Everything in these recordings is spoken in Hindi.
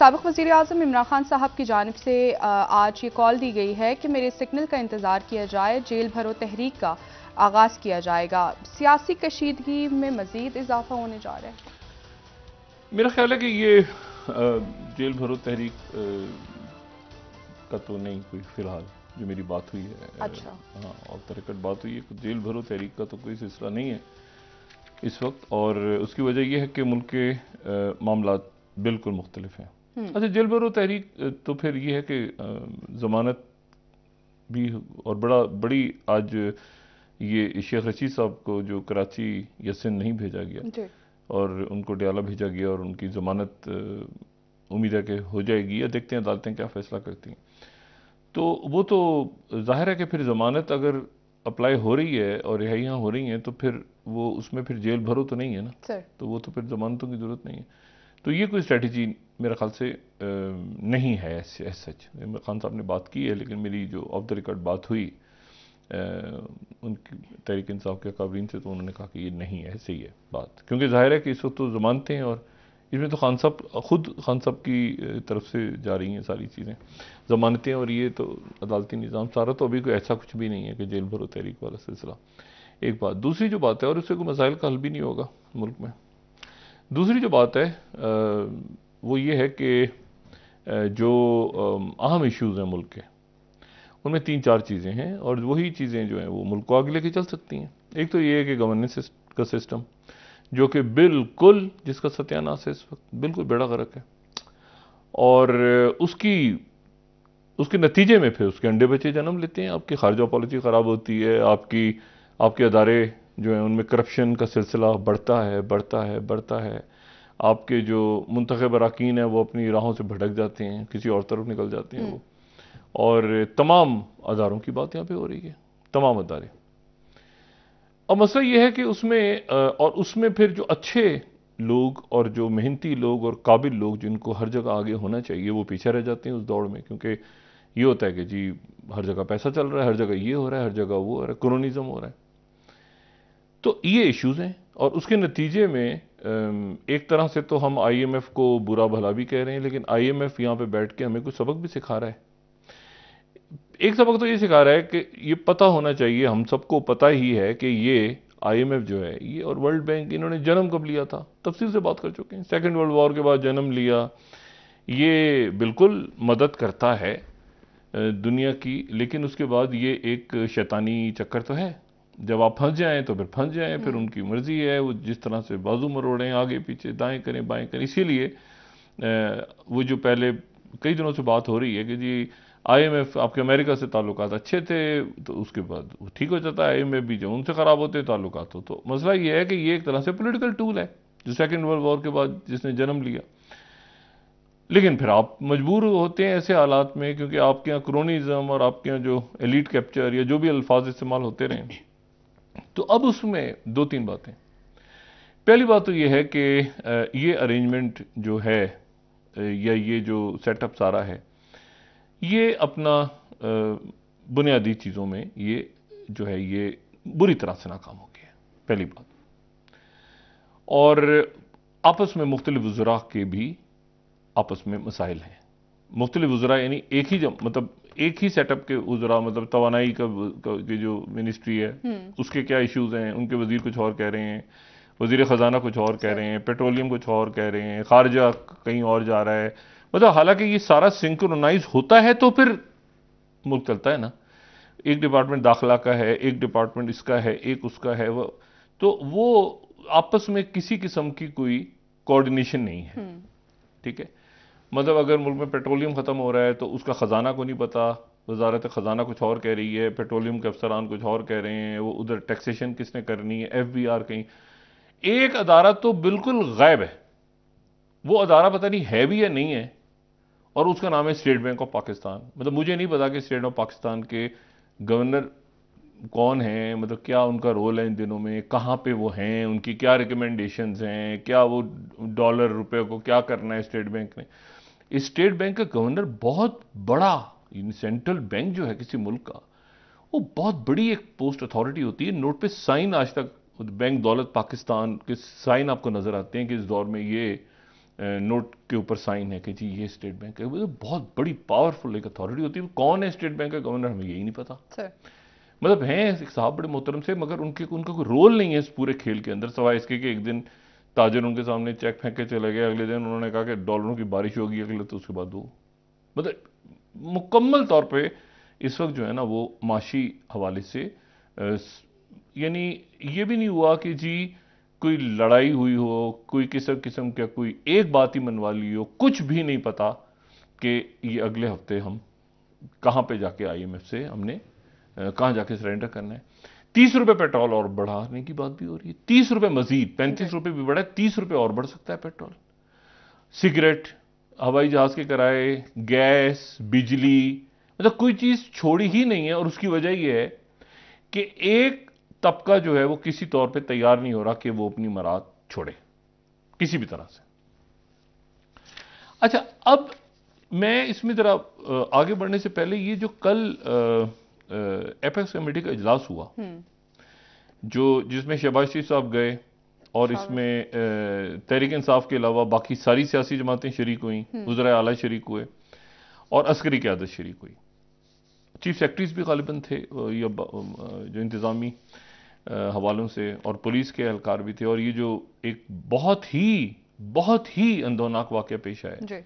साबिक़ वज़ीर-ए-आज़म इमरान खान साहब की जानिब से आज ये कॉल दी गई है कि मेरे सिग्नल का इंतज़ार किया जाए, जेल भरो तहरीक का आगाज़ किया जाएगा। सियासी कशीदगी में मज़ीद इजाफा होने जा रहा है। मेरा ख्याल है कि ये जेल भरो तहरीक का तो नहीं कोई फिलहाल जो मेरी बात हुई है। अच्छा। हाँ, ऑफ द रिकॉर्ड बात हुई है। जेल भरो तहरीक का तो कोई सिलसिला नहीं है इस वक्त, और उसकी वजह यह है कि मुल्क के मामलात बिल्कुल मुख्तलिफ हैं। अच्छा, जेल भरो तहरीक तो फिर ये है कि ज़मानत भी, और बड़ी आज ये शेख रशीद साहब को जो कराची या सिंध नहीं भेजा गया और उनको डयाला भेजा गया और उनकी ज़मानत उम्मीद है कि हो जाएगी, या देखते हैं अदालतें क्या फ़ैसला करती हैं। तो वो तो जाहिर है कि फिर ज़मानत अगर अप्लाई हो रही है और रिहाइयाँ हो रही हैं तो फिर वो उसमें फिर जेल भरो तो नहीं है ना, तो वो तो फिर ज़मानतों की ज़रूरत नहीं है। तो ये कोई स्ट्रेटजी मेरे ख्याल से नहीं है ऐसे सच। इमरान खान साहब ने बात की है, लेकिन मेरी जो ऑफ द रिकॉर्ड बात हुई उनकी तहरीक इंसाफ के काबरीन से, तो उन्होंने कहा कि ये नहीं है, ऐसे ही है बात। क्योंकि जाहिर है कि इस वक्त तो ज़मानतें हैं और इसमें तो खान साहब की तरफ से जा रही हैं सारी चीज़ें, ज़मानतें, और ये तो अदालती निज़ाम सारा, तो अभी कोई ऐसा कुछ भी नहीं है कि जेल भरो तहरीक वाला सिलसिला। एक बात। दूसरी जो बात है, और उससे कोई मसाइल का हल भी नहीं होगा मुल्क में। दूसरी जो बात है वो ये है कि जो अहम इश्यूज़ हैं मुल्क के, उनमें 3-4 चीज़ें हैं, और वही चीज़ें जो हैं वो मुल्क को आगे लेके चल सकती हैं। एक तो ये है कि गवर्नेंस का सिस्टम, जो कि बिल्कुल, जिसका सत्यानाश है इस वक्त, बिल्कुल बेड़ा गर्क है, और उसके नतीजे में फिर उसके अंडे बच्चे जन्म लेते हैं। आपकी खारजा पॉलिसी ख़राब होती है, आपके अदारे जो हैं उनमें करप्शन का सिलसिला बढ़ता है। आपके जो मुंतखब अराकीन हैं वो अपनी राहों से भटक जाते हैं, किसी और तरफ निकल जाते हैं वो। और तमाम अदारों की बात यहाँ पे हो रही है, तमाम अदारे। अब मसला ये है कि उसमें फिर जो अच्छे लोग और जो मेहनती लोग और काबिल लोग जिनको हर जगह आगे होना चाहिए, वो पीछे रह जाते हैं उस दौड़ में। क्योंकि ये होता है कि जी हर जगह पैसा चल रहा है, हर जगह ये हो रहा है, हर जगह वो हो रहा है, क्रोनिज्म हो रहा है। तो ये इश्यूज़ हैं, और उसके नतीजे में एक तरह से तो हम IMF को बुरा भला भी कह रहे हैं, लेकिन IMF यहाँ पे बैठ के हमें कुछ सबक भी सिखा रहा है। एक सबक तो ये सिखा रहा है कि ये पता होना चाहिए, हम सबको पता ही है कि ये IMF जो है ये और वर्ल्ड बैंक, इन्होंने जन्म कब लिया था, तफसील से बात कर चुके हैं। सेकेंड वर्ल्ड वॉर के बाद जन्म लिया। ये बिल्कुल मदद करता है दुनिया की, लेकिन उसके बाद ये एक शैतानी चक्कर तो है। जब आप फंस जाएं तो फिर फंस जाएं, फिर उनकी मर्जी है, वो जिस तरह से बाजू मरोड़ें, आगे पीछे, दाएं करें बाएं करें। इसीलिए वो जो पहले कई दिनों से बात हो रही है कि जी IMF, आपके अमेरिका से ताल्लुकात अच्छे थे, तो उसके बाद वो ठीक हो जाता है। IMF भी जो उनसे ख़राब होते ताल्लुकात हो। तो मसला ये है कि ये एक तरह से पॉलिटिकल टूल है जो सेकेंड वर्ल्ड वॉर के बाद जिसने जन्म लिया। लेकिन फिर आप मजबूर होते हैं ऐसे हालात में, क्योंकि आपके यहाँ क्रोनिज्म और आपके यहाँ जो एलीट कैप्चर या जो भी अल्फाज इस्तेमाल होते रहे, तो अब उसमें 2-3 बातें। पहली बात तो ये है कि ये अरेंजमेंट जो है, या ये जो सेटअप सारा है, ये अपना बुनियादी चीज़ों में ये जो है ये बुरी तरह से नाकाम हो गया, पहली बात। और आपस में मुख्तलिफ वज़रा के भी आपस में मसाइल हैं। मुख्तलिफ वज़रा यानी एक ही सेटअप के वज़रा, मतलब तवानाई की जो मिनिस्ट्री है उसके क्या इश्यूज़ हैं, उनके वज़ीर कुछ और कह रहे हैं, वज़ीर ख़जाना कुछ और कह रहे हैं, पेट्रोलियम कुछ और कह रहे हैं, खारजा कहीं और जा रहा है। मतलब हालांकि ये सारा सिंक्रोनाइज होता है तो फिर मुल्क चलता है ना। एक डिपार्टमेंट दाखिला का है, एक डिपार्टमेंट इसका है, एक उसका है, वो आपस में किसी किस्म की कोई कोऑर्डिनेशन नहीं है। ठीक है, मतलब अगर मुल्क में पेट्रोलियम ख़त्म हो रहा है तो उसका ख़जाना को नहीं पता, वजारत ख़जाना कुछ और कह रही है, पेट्रोलियम के अफसरान कुछ और कह रहे हैं, वो उधर टैक्सेशन किसने करनी है, FBR कहीं। एक अदारा तो बिल्कुल गायब है, वो अदारा पता नहीं है भी या नहीं है, और उसका नाम है स्टेट बैंक ऑफ पाकिस्तान। मतलब मुझे नहीं पता कि स्टेट ऑफ पाकिस्तान के गवर्नर कौन है, मतलब क्या उनका रोल है इन दिनों में, कहाँ पे वो हैं, उनकी क्या रिकमेंडेशंस हैं, क्या वो डॉलर रुपए को क्या करना है स्टेट बैंक ने। स्टेट बैंक का गवर्नर बहुत बड़ा, सेंट्रल बैंक जो है किसी मुल्क का, वो बहुत बड़ी एक पोस्ट अथॉरिटी होती है। नोट पे साइन आज तक बैंक दौलत पाकिस्तान के साइन आपको नजर आते हैं कि इस दौर में ये नोट के ऊपर साइन है कि जी ये स्टेट बैंक है। वो बहुत बड़ी पावरफुल एक अथॉरिटी होती है। कौन है स्टेट बैंक का गवर्नर, हमें यही नहीं पता। मतलब हैं एक साहब बड़े मोहतरम से, मगर उनका कोई रोल नहीं है इस पूरे खेल के अंदर, सवाए इसके कि एक दिन ताजर उनके सामने चेक फेंक के चले गए, अगले दिन उन्होंने कहा कि डॉलरों की बारिश होगी अगले, तो उसके बाद वो मतलब मुकम्मल तौर पे इस वक्त जो है ना वो माशी हवाले से यानी ये भी नहीं हुआ कि जी कोई लड़ाई हुई हो, कोई किस्म का कोई एक बात ही मनवा ली हो, कुछ भी नहीं पता कि ये अगले हफ्ते हम कहाँ पे जाके IMF से हमने कहाँ जाके सरेंडर करना है। 30 रुपए पेट्रोल और बढ़ाने की बात भी हो रही है, 30 रुपए मजीद, 35 रुपए भी बढ़ा है, 30 रुपए और बढ़ सकता है पेट्रोल, सिगरेट, हवाई जहाज के किराए, गैस, बिजली, मतलब कोई चीज छोड़ी ही नहीं है। और उसकी वजह यह है कि एक तबका जो है वो किसी तौर पे तैयार नहीं हो रहा कि वो अपनी मराद छोड़े किसी भी तरह से। अच्छा, अब मैं इसमें जरा आगे बढ़ने से पहले ये जो कल एपेक्स कमेटी का इजलास हुआ जो जिसमें शहबाज शरीफ साहब गए और इसमें तहरीक इंसाफ के अलावा बाकी सारी सियासी जमातें शरीक हुई, वज़राए आला शरीक हुए और अस्करी क़यादत शरीक हुई, चीफ सेक्रेटरीज भी गालिबन थे या जो इंतज़ामी हवालों से, और पुलिस के एहलकार भी थे। और ये जो एक बहुत ही अंदोनाक वाक़या पेश आया,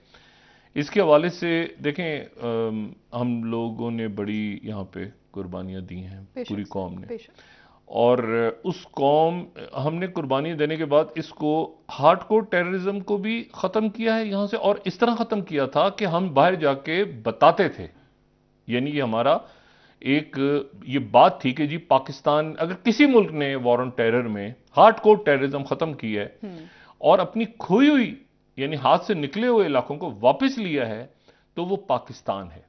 इसके हवाले से देखें हम लोगों ने बड़ी यहाँ पे कुर्बानियाँ दी हैं, पूरी कौम ने, और उस कौम हमने कुर्बानियाँ देने के बाद इसको हार्डकोर टेररिज्म को भी ख़त्म किया है यहाँ से, और इस तरह ख़त्म किया था कि हम बाहर जाके बताते थे, यानी कि हमारा एक ये बात थी कि जी पाकिस्तान अगर किसी मुल्क ने वॉर ऑन टेरर में हार्डकोर टेररिज्म ख़त्म की है और अपनी खोई हुई यानी हाथ से निकले हुए इलाकों को वापस लिया है तो वो पाकिस्तान है।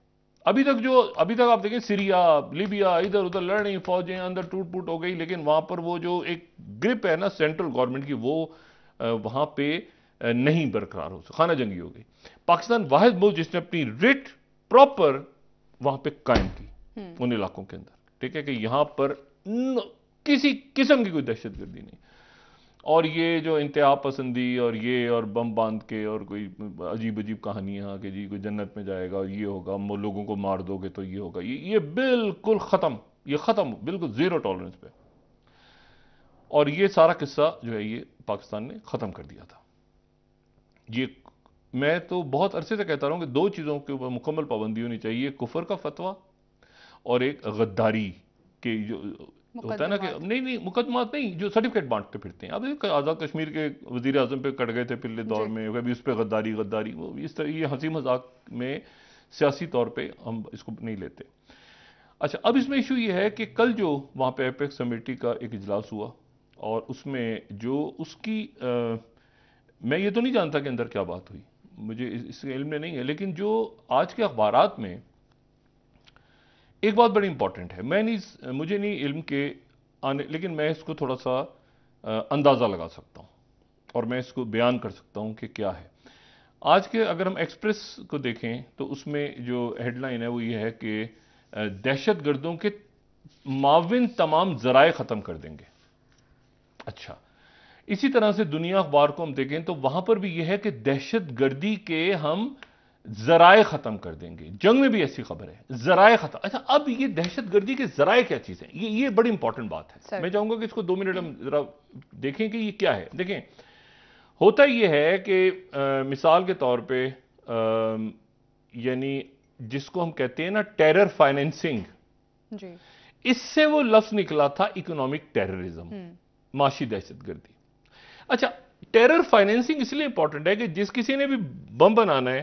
अभी तक आप देखें सीरिया, लीबिया, इधर उधर लड़ रही फौजें, अंदर टूट फूट हो गई, लेकिन वहां पर वो जो एक ग्रिप है ना सेंट्रल गवर्नमेंट की, वो वहां पे नहीं बरकरार हो, खाना जंगी हो गई। पाकिस्तान वाहिद मुल्क जिसने अपनी रिट प्रॉपर वहां पे कायम की उन इलाकों के अंदर, ठीक है, कि यहां पर किसी किस्म की कोई दहशतगर्दी नहीं। और ये जो इंतहा पसंदी और ये और बम बांध के और कोई अजीब अजीब कहानियां कि जी कोई जन्नत में जाएगा और ये होगा, लोगों को मार दोगे तो ये होगा, ये बिल्कुल खत्म, ये खत्म, बिल्कुल जीरो टॉलरेंस पे। और ये सारा किस्सा जो है ये पाकिस्तान ने खत्म कर दिया था। ये मैं तो बहुत अरसे से कहता रहा हूं कि दो चीजों के ऊपर मुकम्मल पाबंदी होनी चाहिए, कुफर का फतवा और एक गद्दारी के जो होता है ना कि नहीं मुकदमात नहीं, जो सर्टिफिकेट बांटते फिरते हैं। अब आज़ाद कश्मीर के वजीर आजम पे कट गए थे पिछले दौर में, कभी उस पर गद्दारी वो इस तरह ये हंसी मजाक में सियासी तौर पे हम इसको नहीं लेते। अच्छा, अब इसमें इशू ये है कि कल जो वहाँ पे एपेक्स कमेटी का एक इजलास हुआ और उसमें जो उसकी मैं ये तो नहीं जानता कि अंदर क्या बात हुई, मुझे इसके इल्म में नहीं है, लेकिन जो आज के अखबारात में एक बात बड़ी इंपॉर्टेंट है, मुझे नहीं इल्म के आने, लेकिन मैं इसको थोड़ा सा अंदाजा लगा सकता हूं और मैं इसको बयान कर सकता हूं कि क्या है। आज के अगर हम एक्सप्रेस को देखें तो उसमें जो हेडलाइन है वो ये है कि दहशत गर्दों के माविन तमाम जराए खत्म कर देंगे। अच्छा, इसी तरह से दुनिया अखबार को हम देखें तो वहां पर भी यह है कि दहशत गर्दी के हम जराए खत्म कर देंगे। जंग में भी ऐसी खबर है, जराए खत्म। अच्छा, अब ये दहशत गर्दी के जराए क्या चीज है, ये बड़ी इंपॉर्टेंट बात है। मैं चाहूंगा कि इसको 2 मिनट हम जरा देखें कि ये क्या है। देखें, होता यह है कि मिसाल के तौर पे यानी जिसको हम कहते हैं ना टेरर फाइनेंसिंग, इससे वो लफ्ज निकला था इकोनॉमिक टेररिज्म, माशी दहशत गर्दी। अच्छा, टेरर फाइनेंसिंग इसलिए इंपॉर्टेंट है कि जिस किसी ने भी बम बनाना है,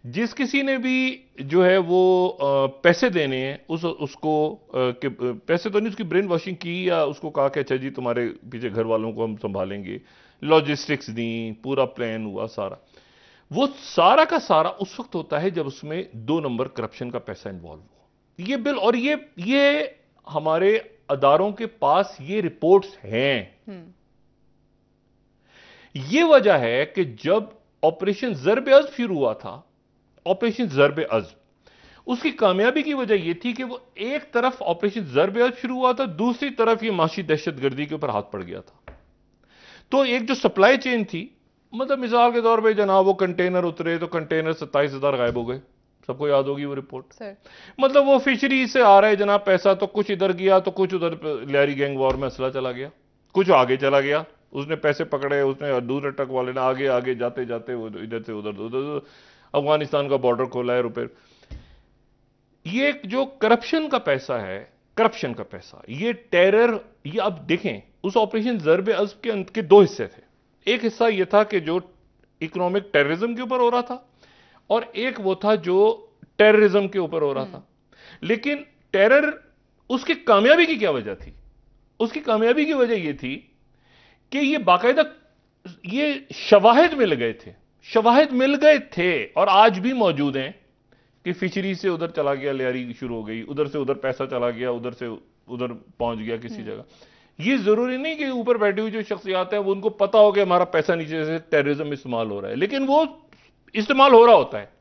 जिस किसी ने भी जो है वो पैसे देने हैं उसको पैसे तो नहीं, उसकी ब्रेन वॉशिंग की या उसको कहा कि अच्छा जी तुम्हारे पीछे घर वालों को हम संभालेंगे, लॉजिस्टिक्स दी, पूरा प्लान हुआ सारा, वो सारा का सारा उस वक्त होता है जब उसमें 2 नंबर करप्शन का पैसा इन्वॉल्व हो। ये बिल और ये हमारे अदारों के पास ये रिपोर्ट्स हैं। ये वजह है कि जब ऑपरेशन ज़र्ब-ए-अज़्ब शुरू हुआ था, ऑपरेशन ज़र्ब-ए-अज़्ब, उसकी कामयाबी की वजह यह थी कि वो एक तरफ ऑपरेशन ज़र्ब-ए-अज़्ब शुरू हुआ था, दूसरी तरफ ये माशी दहशतगर्दी के ऊपर हाथ पड़ गया था। तो एक जो सप्लाई चेन थी मतलब मिसाल के तौर पे जनाब वो कंटेनर उतरे तो कंटेनर 27,000 गायब हो गए, सबको याद होगी वो रिपोर्ट सर। मतलब वो फिशरी से आ रहा है जनाब पैसा, तो कुछ इधर गया तो कुछ उधर लहरी गैंग वॉर में असला चला गया, कुछ आगे चला गया, उसने पैसे पकड़े, उसने दूसरे ट्रक वाले ने आगे आगे जाते जाते वो इधर से उधर उधर अफगानिस्तान का बॉर्डर खोला है रुपए। ये जो करप्शन का पैसा है, करप्शन का पैसा, ये टेरर, ये आप देखें उस ऑपरेशन ज़र्ब अज़्ब के अंत के दो हिस्से थे। एक हिस्सा ये था कि जो इकोनॉमिक टेररिज्म के ऊपर हो रहा था, और एक वो था जो टेररिज्म के ऊपर हो रहा था। लेकिन टेरर, उसकी कामयाबी की क्या वजह थी? उसकी कामयाबी की वजह ये थी कि ये बाकायदा ये शवाहिद मिल गए थे, शवाहिद मिल गए थे और आज भी मौजूद हैं कि फिशरी से उधर चला गया, लेयरी शुरू हो गई, उधर से उधर पैसा चला गया, उधर से उधर पहुंच गया किसी जगह। ये जरूरी नहीं कि ऊपर बैठी हुई जो शख्सियात है वो उनको पता हो कि हमारा पैसा नीचे से टेररिज्म इस्तेमाल हो रहा है, लेकिन वो इस्तेमाल हो रहा होता है।